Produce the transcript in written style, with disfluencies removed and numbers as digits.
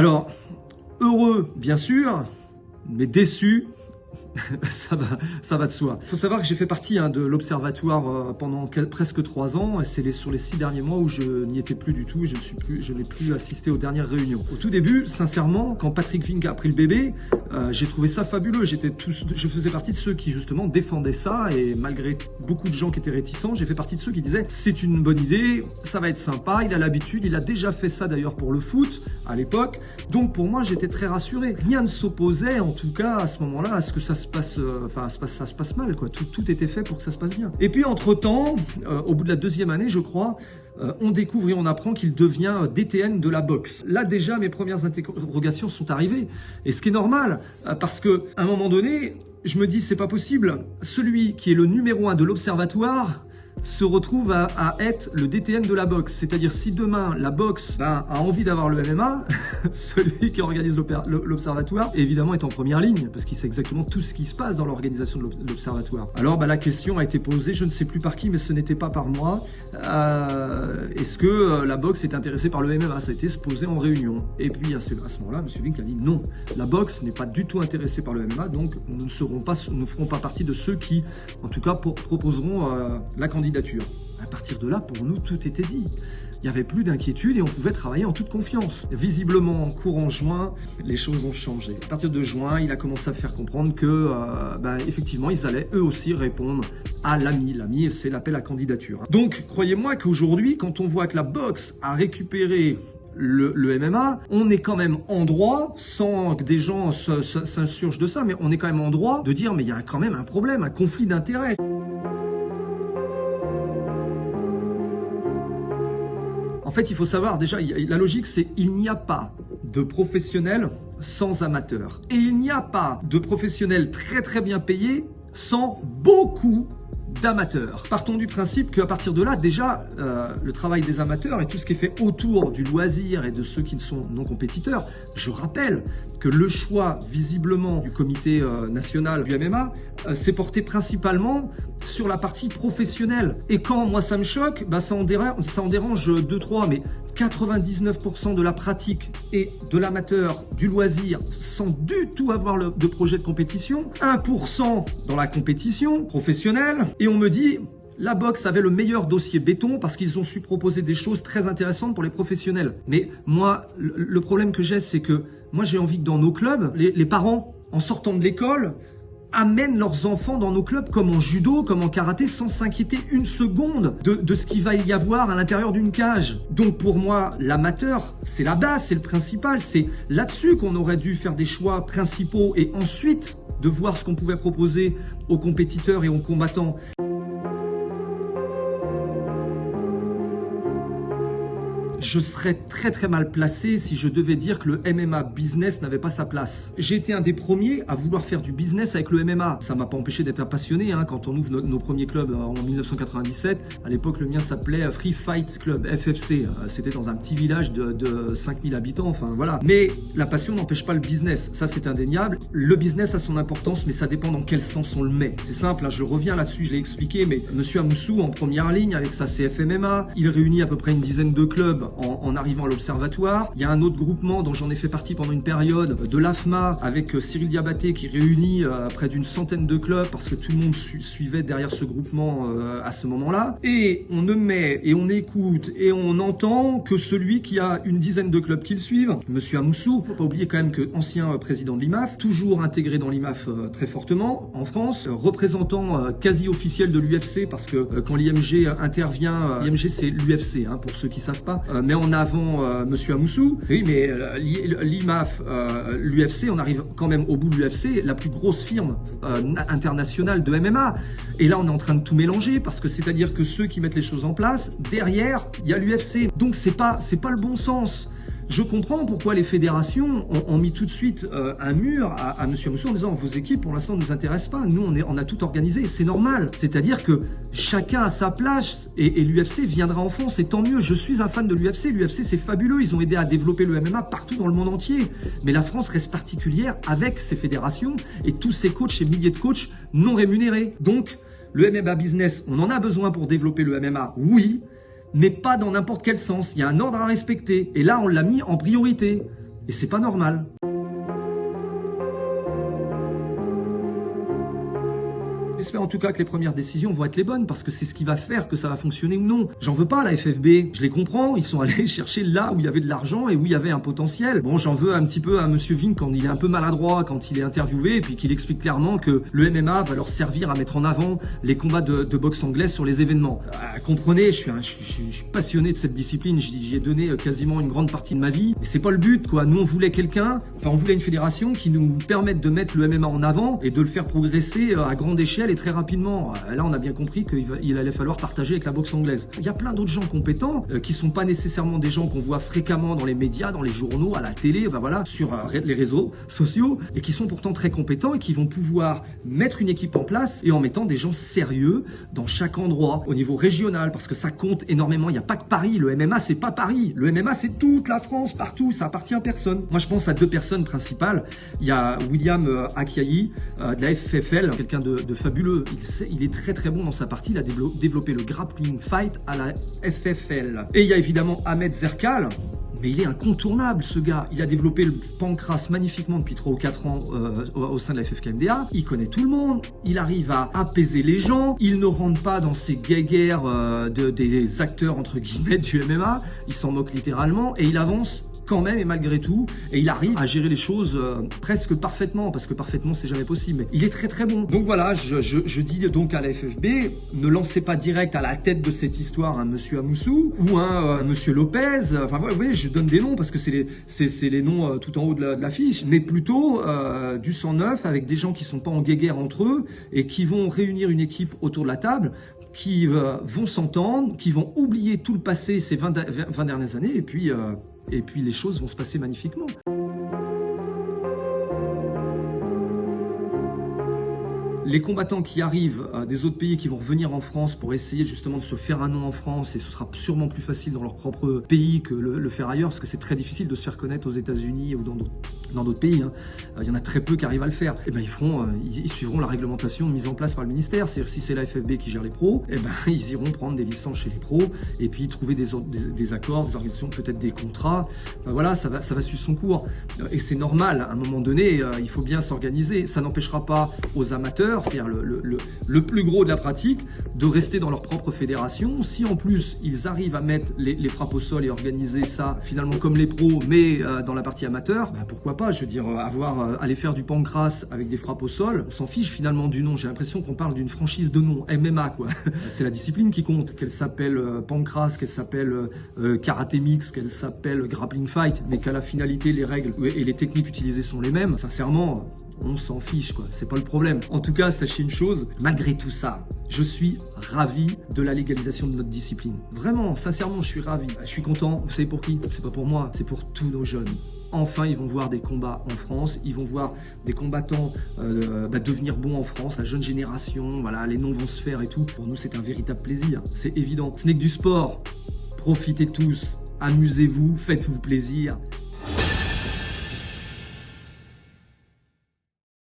Alors, heureux, bien sûr, mais déçu, ça va de soi. Il faut savoir que j'ai fait partie de l'Observatoire pendant presque 3 ans. C'est sur les 6 derniers mois où je n'y étais plus du tout. Je n'ai plus assisté aux dernières réunions. Au tout début, sincèrement, quand Patrick Vink a pris le bébé, j'ai trouvé ça fabuleux. Je faisais partie de ceux qui justement défendaient ça, et malgré beaucoup de gens qui étaient réticents, j'ai fait partie de ceux qui disaient c'est une bonne idée, ça va être sympa, il a l'habitude, il a déjà fait ça d'ailleurs pour le foot à l'époque. Donc pour moi, j'étais très rassuré. Rien ne s'opposait, en tout cas à ce moment-là, à ce que ça se passe, ça se passe mal, quoi. Tout était fait pour que ça se passe bien. Et puis entre-temps, au bout de la 2e année, je crois, on découvre et on apprend qu'il devient DTN de la boxe. Là déjà, mes premières interrogations sont arrivées. Et ce qui est normal, parce que à un moment donné, je me dis c'est pas possible. Celui qui est le numéro 1 de l'Observatoire se retrouve à être le DTN de la boxe. C'est-à-dire, si demain la boxe a envie d'avoir le MMA, celui qui organise l'Observatoire, évidemment, est en première ligne, parce qu'il sait exactement tout ce qui se passe dans l'organisation de l'Observatoire. Alors la question a été posée, je ne sais plus par qui, mais ce n'était pas par moi. Est-ce que la boxe est intéressée par le MMA? Ça a été posé en réunion. Et puis à ce moment-là, M. Vink a dit non, la boxe n'est pas du tout intéressée par le MMA, donc nous ne ferons pas partie de ceux qui, en tout cas, proposeront la candidature. À partir de là, pour nous, tout était dit. Il n'y avait plus d'inquiétude et on pouvait travailler en toute confiance. Visiblement, courant juin, les choses ont changé. À partir de juin, il a commencé à faire comprendre que, effectivement, ils allaient eux aussi répondre à l'AMI. L'AMI, c'est l'appel à candidature. Donc, croyez-moi qu'aujourd'hui, quand on voit que la boxe a récupéré le MMA, on est quand même en droit, sans que des gens s'insurgent de ça, mais on est quand même en droit de dire, mais il y a quand même un problème, un conflit d'intérêts. En fait, il faut savoir, déjà, la logique, c'est il n'y a pas de professionnels sans amateurs. Et il n'y a pas de professionnels très très bien payés sans beaucoup d'amateurs. Partons du principe qu'à partir de là, déjà, le travail des amateurs et tout ce qui est fait autour du loisir et de ceux qui ne sont non compétiteurs, je rappelle que le choix, visiblement, du comité national du MMA s'est porté principalement sur la partie professionnelle. Et quand moi ça me choque, ça en dérange 2-3, mais 99% de la pratique et de l'amateur, du loisir, sans du tout avoir de projet de compétition, 1% dans la compétition professionnelle, et on me dit la boxe avait le meilleur dossier béton parce qu'ils ont su proposer des choses très intéressantes pour les professionnels. Mais moi, le problème que j'ai, c'est que moi j'ai envie que dans nos clubs, les parents, en sortant de l'école, amènent leurs enfants dans nos clubs comme en judo, comme en karaté, sans s'inquiéter une seconde de ce qu'il va y avoir à l'intérieur d'une cage. Donc pour moi, l'amateur, c'est la base, c'est le principal, c'est là-dessus qu'on aurait dû faire des choix principaux et ensuite de voir ce qu'on pouvait proposer aux compétiteurs et aux combattants. Je serais très très mal placé si je devais dire que le MMA business n'avait pas sa place. J'ai été un des premiers à vouloir faire du business avec le MMA. Ça m'a pas empêché d'être un passionné quand on ouvre nos premiers clubs en 1997. À l'époque, le mien s'appelait Free Fight Club, FFC. C'était dans un petit village de 5000 habitants, enfin voilà. Mais la passion n'empêche pas le business, ça c'est indéniable. Le business a son importance, mais ça dépend dans quel sens on le met. C'est simple, je reviens là-dessus, je l'ai expliqué, mais Monsieur Amoussou en première ligne avec sa CFMMA, il réunit à peu près une dizaine de clubs en arrivant à l'Observatoire. Il y a un autre groupement dont j'en ai fait partie pendant une période, de l'AFMA, avec Cyril Diabaté, qui réunit près d'une centaine de clubs parce que tout le monde suivait derrière ce groupement à ce moment-là. Et on ne met et on écoute et on entend que celui qui a une dizaine de clubs qui le suivent, Monsieur Amoussou, faut pas oublier quand même que ancien président de l'IMAF, toujours intégré dans l'IMAF très fortement en France, représentant quasi officiel de l'UFC parce que quand l'IMG intervient, l'IMG c'est l'UFC pour ceux qui savent pas, mais en avant Monsieur Amoussou. Oui, mais l'IMAF, l'UFC, on arrive quand même au bout de l'UFC, la plus grosse firme internationale de MMA. Et là, on est en train de tout mélanger parce que c'est-à-dire que ceux qui mettent les choses en place, derrière, il y a l'UFC. Donc c'est pas le bon sens. Je comprends pourquoi les fédérations ont mis tout de suite un mur à M. Amoussou en disant vos équipes pour l'instant ne nous intéressent pas, nous on a tout organisé, c'est normal. C'est-à-dire que chacun a sa place et l'UFC viendra en France et tant mieux, je suis un fan de l'UFC, l'UFC c'est fabuleux, ils ont aidé à développer le MMA partout dans le monde entier. Mais la France reste particulière avec ses fédérations et tous ces coachs, ces milliers de coachs non rémunérés. Donc le MMA business, on en a besoin pour développer le MMA, oui, mais pas dans n'importe quel sens. Il y a un ordre à respecter. Et là, on l'a mis en priorité. Et c'est pas normal. J'espère en tout cas que les premières décisions vont être les bonnes parce que c'est ce qui va faire que ça va fonctionner ou non. J'en veux pas à la FFB, je les comprends, ils sont allés chercher là où il y avait de l'argent et où il y avait un potentiel. Bon, j'en veux un petit peu à Monsieur Vink quand il est un peu maladroit, quand il est interviewé et puis qu'il explique clairement que le MMA va leur servir à mettre en avant les combats de boxe anglaise sur les événements. Comprenez, je suis passionné de cette discipline, j'y ai donné quasiment une grande partie de ma vie. Mais c'est pas le but, quoi. Nous, on voulait on voulait une fédération qui nous permette de mettre le MMA en avant et de le faire progresser à grande échelle et très rapidement. Là, on a bien compris qu'il allait falloir partager avec la boxe anglaise. Il y a plein d'autres gens compétents qui sont pas nécessairement des gens qu'on voit fréquemment dans les médias, dans les journaux, à la télé, voilà, sur les réseaux sociaux, et qui sont pourtant très compétents et qui vont pouvoir mettre une équipe en place et en mettant des gens sérieux dans chaque endroit, au niveau régional, parce que ça compte énormément. Il n'y a pas que Paris. Le MMA, c'est pas Paris. Le MMA, c'est toute la France, partout. Ça appartient à personne. Moi, je pense à deux personnes principales. Il y a William Akiayi de la FFL, quelqu'un de fabuleux. Il est très très bon dans sa partie. Il a développé le grappling fight à la FFL. Et il y a évidemment Ahmed Zerkal. Mais il est incontournable, ce gars. Il a développé le pancras magnifiquement depuis 3 ou 4 ans au sein de la FFKMDA. Il connaît tout le monde. Il arrive à apaiser les gens. Il ne rentre pas dans ces guéguerres des acteurs, entre guillemets, du MMA. Il s'en moque littéralement et il avance quand même et malgré tout, et il arrive à gérer les choses presque parfaitement, parce que parfaitement c'est jamais possible, mais il est très très bon. Donc voilà, je dis donc à la FFB, ne lancez pas direct à la tête de cette histoire un monsieur Amoussou ou un monsieur Lopez, enfin vous voyez, je donne des noms parce que c'est les noms tout en haut de l'affiche, mais plutôt du sang neuf avec des gens qui sont pas en guéguerre entre eux et qui vont réunir une équipe autour de la table, qui vont s'entendre, qui vont oublier tout le passé ces 20 dernières années, et puis les choses vont se passer magnifiquement. Les combattants qui arrivent des autres pays, qui vont revenir en France pour essayer justement de se faire un nom en France, et ce sera sûrement plus facile dans leur propre pays que le faire ailleurs, parce que c'est très difficile de se faire connaître aux États-Unis ou dans d'autres pays. Il y en a très peu qui arrivent à le faire. Et ben ils suivront la réglementation mise en place par le ministère. C'est-à-dire si c'est la FFB qui gère les pros, et ben ils iront prendre des licences chez les pros et puis trouver des accords, des organisations, peut-être des contrats. Voilà, ça va suivre son cours. Et c'est normal. À un moment donné, il faut bien s'organiser. Ça n'empêchera pas aux amateurs, c'est-à-dire le plus gros de la pratique, de rester dans leur propre fédération. Si en plus ils arrivent à mettre les frappes au sol et organiser ça finalement comme les pros, mais dans la partie amateur, ben pourquoi pas. Je veux dire, aller faire du pancras avec des frappes au sol, on s'en fiche finalement du nom. J'ai l'impression qu'on parle d'une franchise de nom, MMA quoi. C'est la discipline qui compte, qu'elle s'appelle pancras, qu'elle s'appelle karaté mix, qu'elle s'appelle grappling fight, mais qu'à la finalité, les règles et les techniques utilisées sont les mêmes. Sincèrement, on s'en fiche quoi, c'est pas le problème. En tout cas, sachez une chose, malgré tout ça, je suis ravi de la légalisation de notre discipline. Vraiment, sincèrement, je suis ravi. Je suis content. Vous savez pour qui? C'est pas pour moi, c'est pour tous nos jeunes. Enfin, ils vont voir des combats en France, ils vont voir des combattants devenir bons en France, la jeune génération, voilà, les noms vont se faire et tout. Pour nous, c'est un véritable plaisir, c'est évident. Ce n'est que du sport. Profitez tous, amusez-vous, faites-vous plaisir.